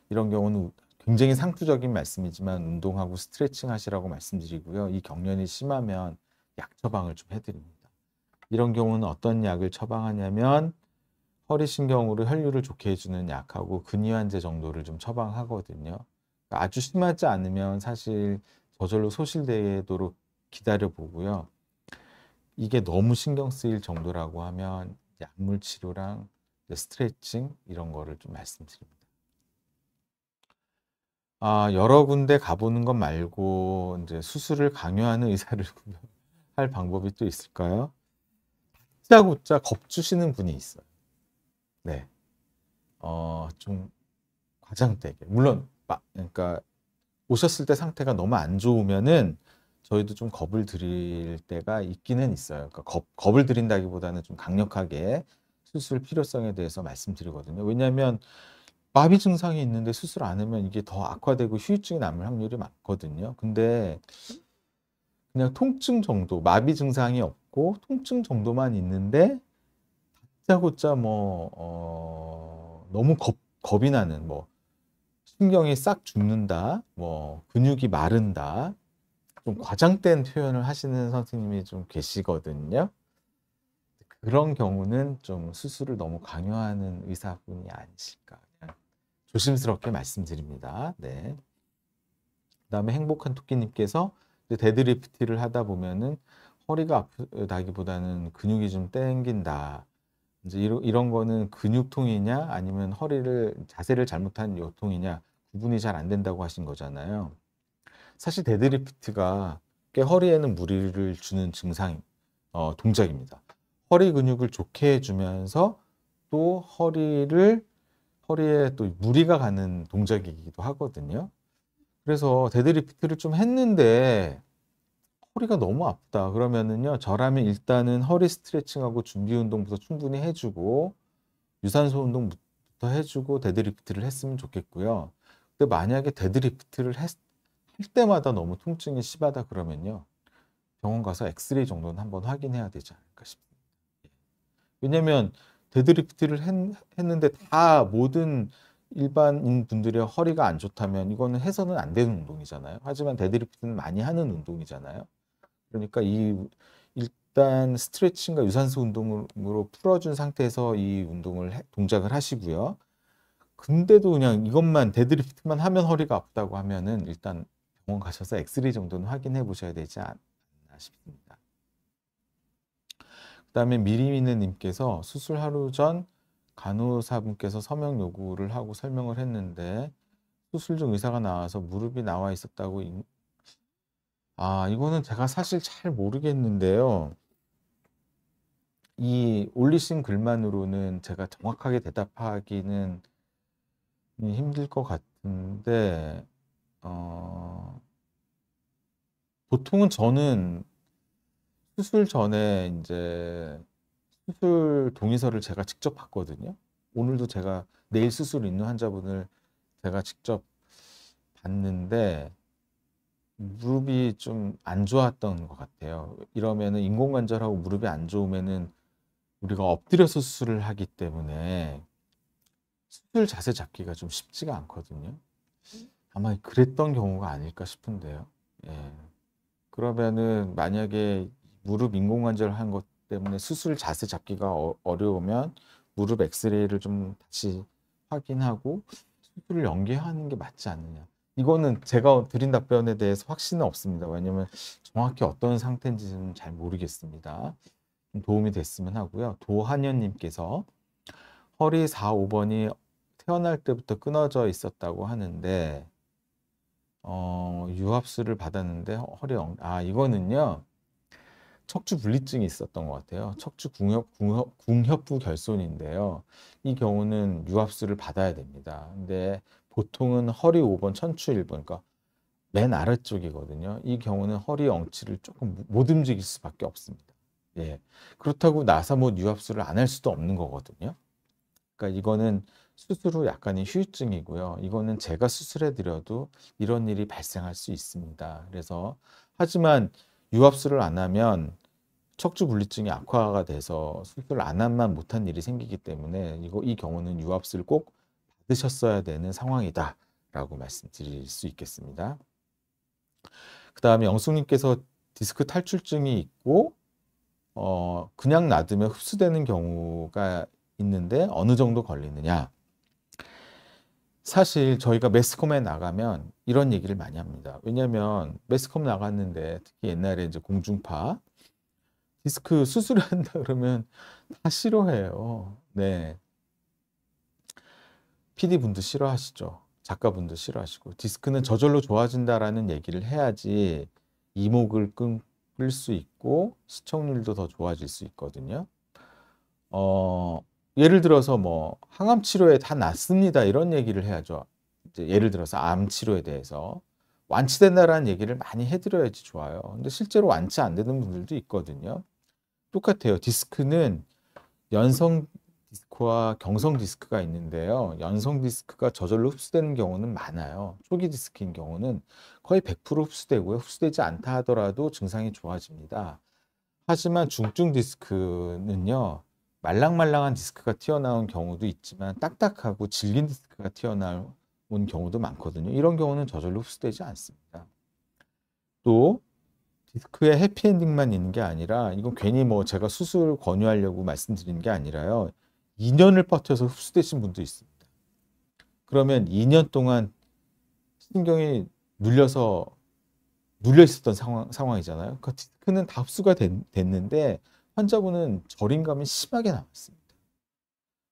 이런 경우는 굉장히 상투적인 말씀이지만 운동하고 스트레칭 하시라고 말씀드리고요. 이 경련이 심하면 약 처방을 좀 해드립니다. 이런 경우는 어떤 약을 처방하냐면 허리신경으로 혈류를 좋게 해주는 약하고 근이완제 정도를 좀 처방하거든요. 그러니까 아주 심하지 않으면 사실 저절로 소실되도록 기다려 보고요. 이게 너무 신경 쓰일 정도라고 하면 약물 치료랑 스트레칭 이런 거를 좀 말씀드립니다. 여러 군데 가보는 것 말고 이제 수술을 강요하는 의사를 구별할 방법이 또 있을까요? 다짜고짜 겁주시는 분이 있어요. 네. 좀 과장되게. 물론, 그러니까 오셨을 때 상태가 너무 안 좋으면은 저희도 좀 겁을 드릴 때가 있기는 있어요. 그러니까 겁을 드린다기보다는 좀 강력하게 수술 필요성에 대해서 말씀드리거든요. 왜냐하면 마비 증상이 있는데 수술 안 하면 이게 더 악화되고 후유증이 남을 확률이 많거든요. 근데 그냥 통증 정도, 마비 증상이 없고 통증 정도만 있는데 다짜고짜 너무 겁이 나는 신경이 싹 죽는다, 근육이 마른다, 좀 과장된 표현을 하시는 선생님이 좀 계시거든요. 그런 경우는 좀 수술을 너무 강요하는 의사분이 아니실까. 그냥 조심스럽게 말씀드립니다. 네. 그다음에 행복한 토끼님께서 데드리프트를 하다 보면은 허리가 아프다기보다는 근육이 좀 땡긴다. 이제 이런 거는 근육통이냐 아니면 자세를 잘못한 요통이냐 구분이 잘 안 된다고 하신 거잖아요. 사실 데드리프트가 꽤 허리에는 무리를 주는 동작입니다. 허리 근육을 좋게 해주면서 또 허리에 또 무리가 가는 동작이기도 하거든요. 그래서 데드리프트를 좀 했는데 허리가 너무 아프다 그러면은요, 저라면 일단은 허리 스트레칭하고 준비 운동부터 충분히 해주고 유산소 운동부터 해주고 데드리프트를 했으면 좋겠고요. 근데 만약에 데드리프트를 할 때마다 너무 통증이 심하다 그러면요, 병원 가서 엑스레이 정도는 한번 확인해야 되지 않을까 싶습니다. 왜냐면 데드리프트를 했는데 다 모든 일반인 분들의 허리가 안 좋다면 이거는 해서는 안 되는 운동이잖아요. 하지만 데드리프트는 많이 하는 운동이잖아요. 그러니까 일단 스트레칭과 유산소 운동으로 풀어준 상태에서 이 동작을 하시고요. 근데도 그냥 이것만 데드리프트만 하면 허리가 아프다고 하면은 일단 병원 가셔서 엑스레이 정도는 확인해 보셔야 되지 않나 싶습니다. 그다음에 미리미네님께서 수술 하루 전 간호사분께서 서명 요구를 하고 설명을 했는데 수술 중 의사가 나와서 무릎이 나와 있었다고. 이거는 제가 사실 잘 모르겠는데요. 이 올리신 글만으로는 제가 정확하게 대답하기는 힘들 것 같은데, 보통은 저는 수술 전에 이제 수술 동의서를 제가 직접 받거든요. 오늘도 제가 내일 수술 있는 환자분을 제가 직접 봤는데 무릎이 좀 안 좋았던 것 같아요. 이러면은 인공관절하고 무릎이 안 좋으면은 우리가 엎드려서 수술을 하기 때문에 수술 자세 잡기가 좀 쉽지가 않거든요. 아마 그랬던 경우가 아닐까 싶은데요. 예. 그러면은 만약에 무릎 인공관절 한 것 때문에 수술 자세 잡기가 어려우면 무릎 엑스레이를 좀 다시 확인하고 수술을 연계하는 게 맞지 않느냐. 이거는 제가 드린 답변에 대해서 확신은 없습니다. 왜냐면 정확히 어떤 상태인지는 잘 모르겠습니다. 좀 도움이 됐으면 하고요. 도한현님께서 허리 4, 5번이 태어날 때부터 끊어져 있었다고 하는데 유압수를 받았는데 이거는요, 척추 분리증이 있었던 것 같아요. 척추 궁협부 결손인데요. 이 경우는 유압수를 받아야 됩니다. 근데 보통은 허리 5번, 천추 1번, 그러니까 맨 아래쪽이거든요. 이 경우는 허리 엉치를 조금 못 움직일 수밖에 없습니다. 예. 그렇다고 나서 뭐 유압수를 안 할 수도 없는 거거든요. 그러니까 이거는 수술 후 약간의 후유증이고요. 이거는 제가 수술해 드려도 이런 일이 발생할 수 있습니다. 그래서 하지만 유압수를 안 하면 척추 분리증이 악화가 돼서 수술을 안 한만 못한 일이 생기기 때문에 이 경우는 유압수를 꼭 받으셨어야 되는 상황이다라고 말씀드릴 수 있겠습니다. 그다음에 영숙님께서 디스크 탈출증이 있고 그냥 놔두면 흡수되는 경우가 있는데 어느 정도 걸리느냐. 사실 저희가 매스컴에 나가면 이런 얘기를 많이 합니다. 왜냐하면 매스컴 나갔는데 특히 옛날에 이제 공중파 디스크 수술한다 그러면 다 싫어해요. 네. PD분도 싫어하시죠. 작가분도 싫어하시고. 디스크는 저절로 좋아진다라는 얘기를 해야지 이목을 끌 수 있고 시청률도 더 좋아질 수 있거든요. 예를 들어서 뭐 항암 치료에 다 낫습니다 이런 얘기를 해야죠. 이제 예를 들어서 암 치료에 대해서 완치된다라는 얘기를 많이 해드려야지 좋아요. 근데 실제로 완치 안 되는 분들도 있거든요. 똑같아요. 디스크는 연성 디스크와 경성 디스크가 있는데요. 연성 디스크가 저절로 흡수되는 경우는 많아요. 초기 디스크인 경우는 거의 100% 흡수되고요. 흡수되지 않다 하더라도 증상이 좋아집니다. 하지만 중증 디스크는요, 말랑말랑한 디스크가 튀어나온 경우도 있지만 딱딱하고 질긴 디스크가 튀어나온 경우도 많거든요. 이런 경우는 저절로 흡수되지 않습니다. 또 디스크의 해피엔딩만 있는 게 아니라 이건 괜히 뭐 제가 수술 권유하려고 말씀드리는 게 아니라요. 2년을 버텨서 흡수되신 분도 있습니다. 그러면 2년 동안 신경이 눌려 있었던 상황이잖아요. 그 디스크는 다 흡수가 됐는데 환자분은 저림감이 심하게 남았습니다.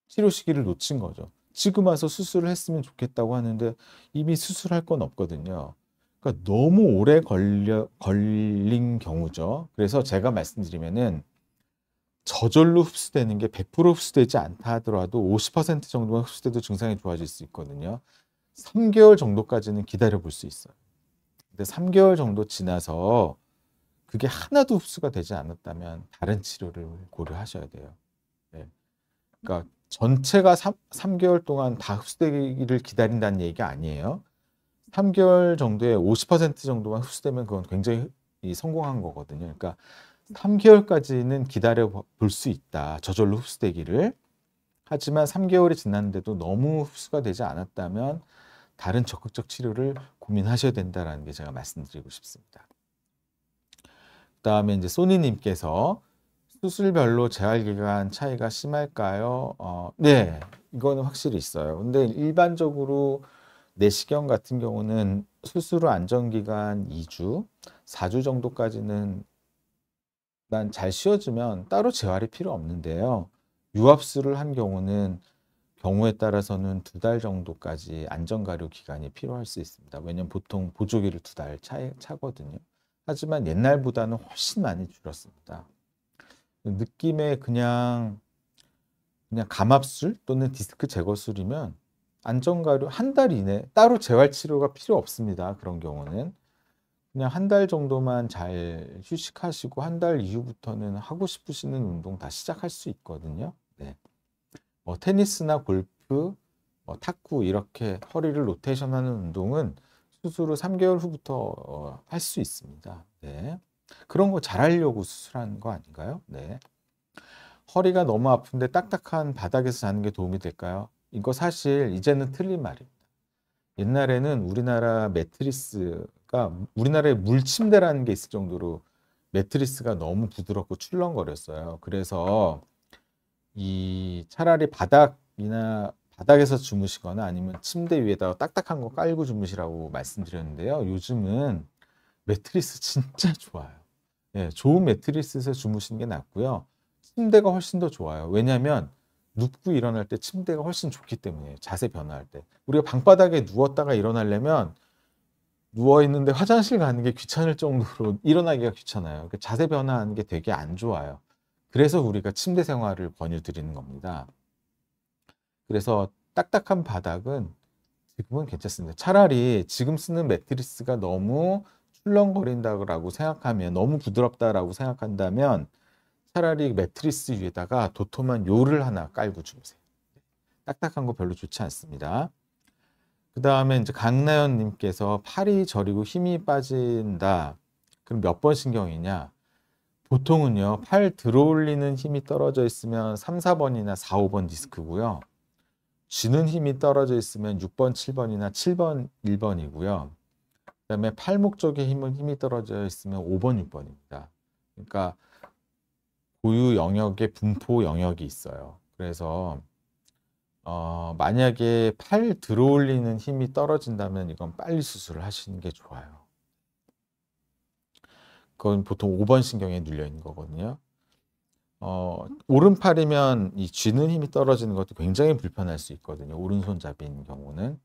치료 시기를 놓친 거죠. 지금 와서 수술을 했으면 좋겠다고 하는데 이미 수술할 건 없거든요. 그러니까 너무 오래 걸린 경우죠. 그래서 제가 말씀드리면은 저절로 흡수되는 게 100% 흡수되지 않다 하더라도 50% 정도만 흡수돼도 증상이 좋아질 수 있거든요. 3개월 정도까지는 기다려 볼 수 있어요. 근데 3개월 정도 지나서 그게 하나도 흡수가 되지 않았다면 다른 치료를 고려하셔야 돼요. 네. 그러니까 전체가 3개월 동안 다 흡수되기를 기다린다는 얘기가 아니에요. 3개월 정도에 50% 정도만 흡수되면 그건 굉장히 성공한 거거든요. 그러니까 3개월까지는 기다려 볼 수 있다. 저절로 흡수되기를. 하지만 3개월이 지났는데도 너무 흡수가 되지 않았다면 다른 적극적 치료를 고민하셔야 된다는 게 제가 말씀드리고 싶습니다. 그다음에 이제 소니님께서 수술별로 재활기간 차이가 심할까요? 네, 이거는 확실히 있어요. 근데 일반적으로 내시경 같은 경우는 수술 후 안정기간 2주, 4주 정도까지는 난 잘 쉬어주면 따로 재활이 필요 없는데요. 유압수를 한 경우에 따라서는 2달 정도까지 안전가료 기간이 필요할 수 있습니다. 왜냐면 보통 보조기를 2달 차거든요. 하지만 옛날보다는 훨씬 많이 줄었습니다. 느낌에 그냥 감압술 또는 디스크 제거술이면 안전가료 한 달 이내 따로 재활 치료가 필요 없습니다. 그런 경우는 그냥 한 달 정도만 잘 휴식하시고 한 달 이후부터는 하고 싶으시는 운동 다 시작할 수 있거든요. 네. 테니스나 골프, 탁구 이렇게 허리를 로테이션하는 운동은 수술 후 3개월 후부터 할 수 있습니다. 네. 그런 거 잘하려고 수술한 거 아닌가요? 네. 허리가 너무 아픈데 딱딱한 바닥에서 자는 게 도움이 될까요? 이거 사실 이제는 틀린 말입니다. 옛날에는 우리나라에 물침대라는 게 있을 정도로 매트리스가 너무 부드럽고 출렁거렸어요. 그래서 차라리 바닥에서 주무시거나 아니면 침대 위에다가 딱딱한 거 깔고 주무시라고 말씀드렸는데요. 요즘은 매트리스 진짜 좋아요. 예, 좋은 매트리스에서 주무시는 게 낫고요. 침대가 훨씬 더 좋아요. 왜냐하면 눕고 일어날 때 침대가 훨씬 좋기 때문에 자세 변화할 때. 우리가 방바닥에 누웠다가 일어나려면 누워 있는데 화장실 가는 게 귀찮을 정도로 일어나기가 귀찮아요. 자세 변화하는 게 되게 안 좋아요. 그래서 우리가 침대 생활을 권유드리는 겁니다. 그래서 딱딱한 바닥은 지금은 괜찮습니다. 차라리 지금 쓰는 매트리스가 너무 출렁거린다고 생각하면 너무 부드럽다라고 생각한다면 차라리 매트리스 위에다가 도톰한 요를 하나 깔고 주무세요. 딱딱한 거 별로 좋지 않습니다. 그 다음에 이제 강나연 님께서 팔이 저리고 힘이 빠진다. 그럼 몇 번 신경이냐? 보통은요, 팔 들어올리는 힘이 떨어져 있으면 3, 4번이나 4, 5번 디스크고요. 쥐는 힘이 떨어져 있으면 6번, 7번이나 7번, 1번이고요. 그다음에 팔목 쪽에 힘이 떨어져 있으면 5번, 6번입니다. 그러니까 고유 영역에 분포 영역이 있어요. 그래서 만약에 팔 들어올리는 힘이 떨어진다면 이건 빨리 수술을 하시는 게 좋아요. 그건 보통 5번 신경에 눌려 있는 거거든요. 오른팔이면 이 쥐는 힘이 떨어지는 것도 굉장히 불편할 수 있거든요. 오른손잡이인 경우는.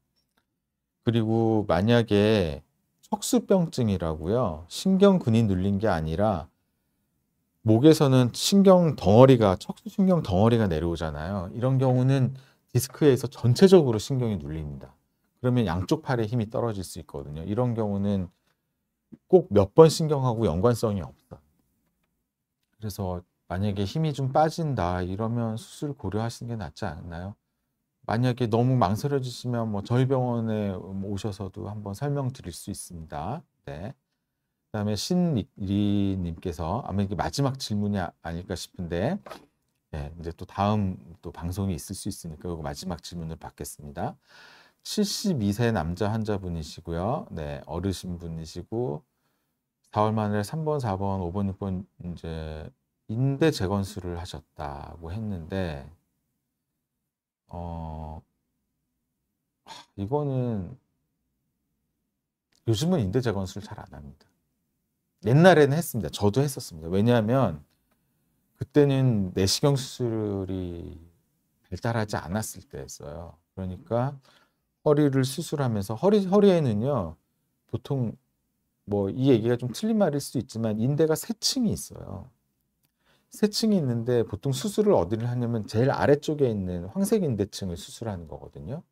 그리고 만약에 척수병증이라고요. 신경근이 눌린 게 아니라 목에서는 척수신경 덩어리가 내려오잖아요. 이런 경우는 디스크에서 전체적으로 신경이 눌립니다. 그러면 양쪽 팔에 힘이 떨어질 수 있거든요. 이런 경우는 꼭 몇 번 신경하고 연관성이 없다. 그래서 만약에 힘이 좀 빠진다 이러면 수술 고려하시는 게 낫지 않나요? 만약에 너무 망설여지시면 저희 병원에 오셔서도 한번 설명드릴 수 있습니다. 네. 그다음에 신리님께서 아마 이게 마지막 질문이 아닐까 싶은데, 네, 이제 또 다음 또 방송이 있을 수 있으니까 이거 마지막 질문을 받겠습니다. 72세 남자 환자분이시고요. 네, 어르신 분이시고 4월 만에 3번, 4번, 5번, 6번 이제 인대 재건술을 하셨다고 했는데 이거는 요즘은 인대 재건술 잘 안 합니다. 옛날에는 했습니다. 저도 했었습니다. 왜냐하면 그때는 내시경 수술이 발달하지 않았을 때였어요. 그러니까 허리를 수술하면서 허리에는요, 보통 뭐 이 얘기가 좀 틀린 말일 수도 있지만 인대가 세 층이 있어요. 세 층이 있는데 보통 수술을 어디를 하냐면 제일 아래쪽에 있는 황색인대층을 수술하는 거거든요.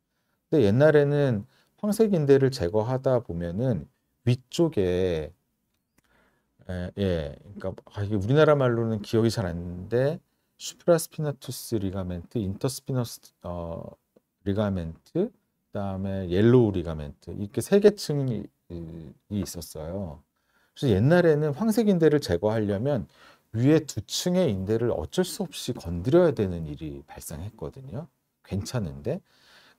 근데 옛날에는 황색인대를 제거하다 보면은 위쪽에 그러니까 이게 우리나라 말로는 기억이 잘 안 나는데 수프라스피나투스 리가멘트, 인터스피너스 리가멘트, 그다음에 옐로우 리가멘트 이렇게 세 개 층이 있었어요. 그래서 옛날에는 황색 인대를 제거하려면 위에 두 층의 인대를 어쩔 수 없이 건드려야 되는 일이 발생했거든요. 괜찮은데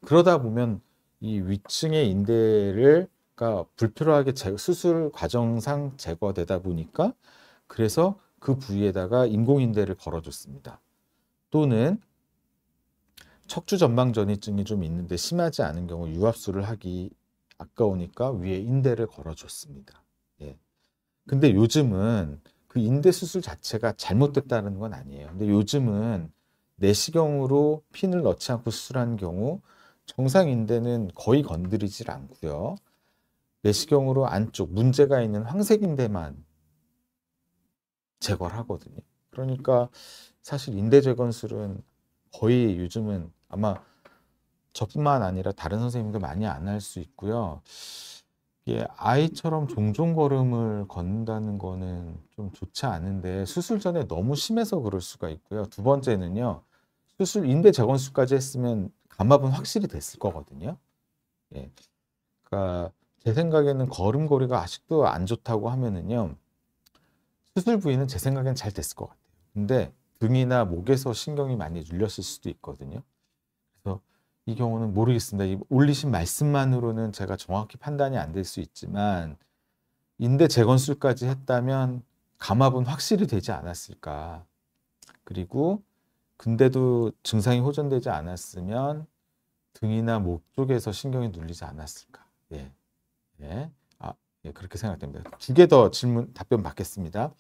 그러다 보면 이 위층의 인대를 그러니까 불필요하게 수술 과정상 제거되다 보니까 그래서 그 부위에다가 인공인대를 걸어줬습니다. 또는 척추 전방전이증이 좀 있는데 심하지 않은 경우 유압술을 하기 아까우니까 위에 인대를 걸어줬습니다. 예. 근데 요즘은 그 인대 수술 자체가 잘못됐다는 건 아니에요. 근데 요즘은 내시경으로 핀을 넣지 않고 수술하는 경우 정상 인대는 거의 건드리질 않고요. 내시경으로 안쪽 문제가 있는 황색 인대만 제거를 하거든요. 그러니까 사실 인대 재건술은 거의 요즘은 아마 저뿐만 아니라 다른 선생님도 많이 안 할 수 있고요. 이게 아이처럼 종종 걸음을 걷는다는 거는 좀 좋지 않은데 수술 전에 너무 심해서 그럴 수가 있고요. 두 번째는요. 수술 인대 재건술까지 했으면 감압은 확실히 됐을 거거든요. 예. 그러니까 제 생각에는 걸음걸이가 아직도 안 좋다고 하면은요. 수술 부위는 제 생각엔 잘 됐을 것 같아요. 근데 등이나 목에서 신경이 많이 눌렸을 수도 있거든요. 그래서 이 경우는 모르겠습니다. 이 올리신 말씀만으로는 제가 정확히 판단이 안 될 수 있지만 인대 재건술까지 했다면 감압은 확실히 되지 않았을까. 그리고 근데도 증상이 호전되지 않았으면 등이나 목 쪽에서 신경이 눌리지 않았을까. 예. 예. 예, 그렇게 생각됩니다. 두 개 더 답변 받겠습니다.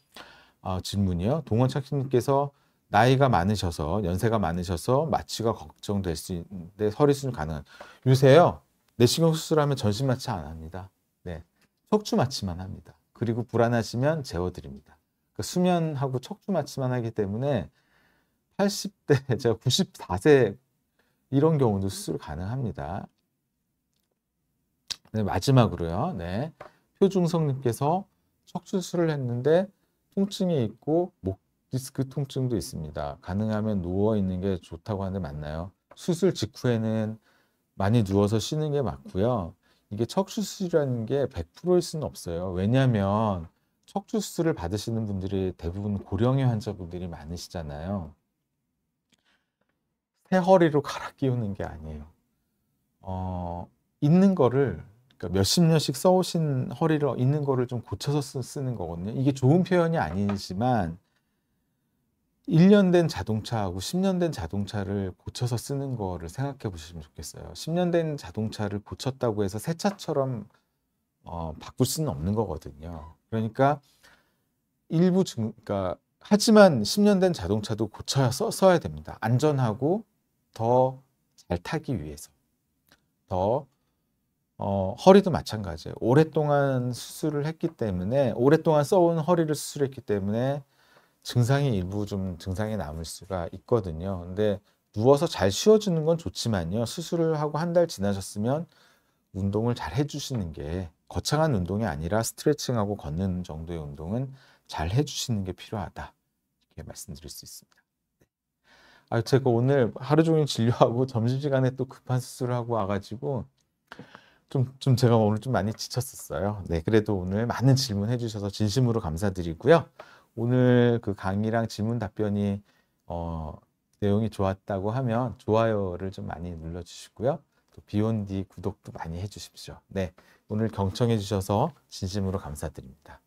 질문이요. 동원착님께서 나이가 많으셔서 연세가 많으셔서 마취가 걱정될 수 있는데 허리 수술 가능한 요새요 내시경 수술하면 전신 마취 안 합니다. 네, 척추 마취만 합니다. 그리고 불안하시면 재워드립니다. 그러니까 수면하고 척추 마취만 하기 때문에 80대 제가 94세 이런 경우도 수술 가능합니다. 네, 마지막으로요. 네, 표중성님께서 척추 수술을 했는데 통증이 있고 목 디스크 통증도 있습니다. 가능하면 누워 있는 게 좋다고 하는데 맞나요? 수술 직후에는 많이 누워서 쉬는 게 맞고요. 이게 척추 수술이라는 게 100%일 수는 없어요. 왜냐하면 척추 수술을 받으시는 분들이 대부분 고령의 환자분들이 많으시잖아요. 새 허리로 갈아 끼우는 게 아니에요. 있는 거를 그러니까 몇십 년씩 써오신 허리를 있는 거를 좀 고쳐서 쓰는 거거든요. 이게 좋은 표현이 아니지만 1년 된 자동차하고 10년 된 자동차를 고쳐서 쓰는 거를 생각해 보시면 좋겠어요. 10년 된 자동차를 고쳤다고 해서 새 차처럼 바꿀 수는 없는 거거든요. 그러니까 그러니까 하지만 10년 된 자동차도 고쳐야 써야 됩니다. 안전하고 더 잘 타기 위해서. 더 허리도 마찬가지예요. 오랫동안 수술을 했기 때문에 오랫동안 써온 허리를 수술했기 때문에 증상이 일부 좀 증상이 남을 수가 있거든요. 근데 누워서 잘 쉬어주는 건 좋지만요. 수술을 하고 한 달 지나셨으면 운동을 잘 해주시는 게 거창한 운동이 아니라 스트레칭하고 걷는 정도의 운동은 잘 해주시는 게 필요하다. 이렇게 말씀드릴 수 있습니다. 제가 오늘 하루 종일 진료하고 점심시간에 또 급한 수술을 하고 와가지고 좀 제가 오늘 좀 많이 지쳤었어요. 네, 그래도 오늘 많은 질문 해주셔서 진심으로 감사드리고요. 오늘 그 강의랑 질문 답변이 내용이 좋았다고 하면 좋아요를 좀 많이 눌러주시고요. 또 비욘디 구독도 많이 해주십시오. 네, 오늘 경청해 주셔서 진심으로 감사드립니다.